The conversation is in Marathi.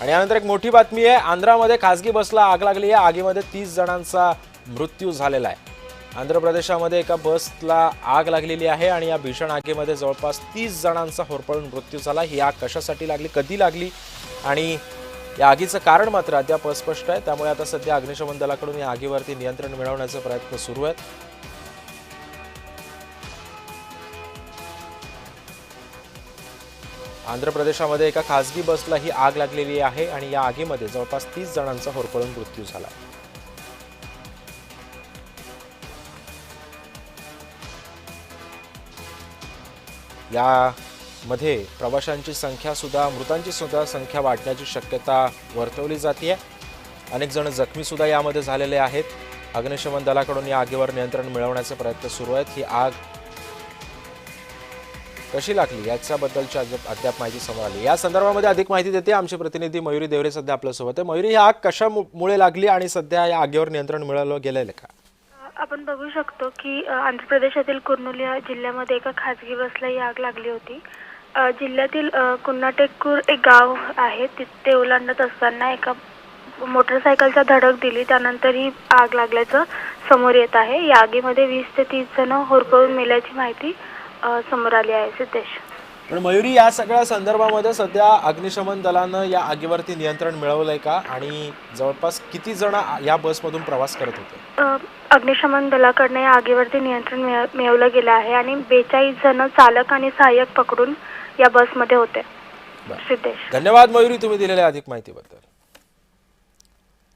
आणि यानंतर एक मोठी बातमी आहे। आंध्रामध्ये खासगी बसला आग लागली आहे। आगीमध्ये 30 जणांचा मृत्यू झालेला आहे। आंध्र प्रदेशामध्ये एका बसला आग लागलेली आहे आणि या भीषण आगीमध्ये जवळपास 30 जणांचा होरपळून मृत्यू झाला। ही आग कशासाठी लागली, कधी लागली आणि या आगीचं कारण मात्र अद्याप अस्पष्ट आहे। त्यामुळे आता सध्या अग्निशमन दलाकडून या आगीवरती नियंत्रण मिळवण्याचे प्रयत्न सुरू आहेत। आंध्र प्रदेशामध्ये एका खासगी बसला ही आग लागलेली आहे आणि या आगीमध्ये जवळपास 30 जणांचा होरपळून मृत्यू झाला। यामध्ये प्रवाशांची संख्या सुद्धा, मृतांची सुद्धा संख्या वाढण्याची शक्यता वर्तवली जाते। अनेक जण जखमी सुद्धा यामध्ये झालेले आहेत। अग्निशमन दलाकडून या आगीवर नियंत्रण मिळवण्याचे प्रयत्न सुरू आहेत। ही आग कशी लागली याच्याबद्दलची अद्याप माहिती समोर आली। या संदर्भामध्ये अधिक माहिती देते आमचे प्रतिनिधी मयुरी देवरे सध्या आपल्यासोबत आहे। मयुरी, ही आग कशामुळे लागली आणि सध्या या आगीवर नियंत्रण मिळवलं गेलेलं का? आपण बघू शकतो की आंध्र प्रदेशातील कुर्नूल या जिल्ह्यामध्ये एका खासगी बसला ही आग लागली होती। जिल्ह्यातील कुन्नाटेक्कूर एक गाव आहे, तिथे ओलांडत असताना एका मोटरसायकलचा धडक दिली, त्यानंतर ही आग लागल्याचं समोर येत आहे। या आगीमध्ये 20 ते 30 जण होरपळून मेल्याची माहिती समोर आली आहे। सिद्धेश, पण मयुरी, या सगळ्या संदर्भामध्ये सध्या अग्निशमन दलानं या आगीवरती नियंत्रण मिळवलंय का आणि जवळपास किती जण या बसमधून प्रवास करत होते? अग्निशमन दलाकडून या आगीवरती नियंत्रण मिळवलं गेलं आहे आणि 42 जण चालक आणि सहाय्यक पकडून या बसमध्ये होते। सिद्धेश, धन्यवाद मयुरी, तुम्ही दिलेल्या अधिक माहितीबद्दल।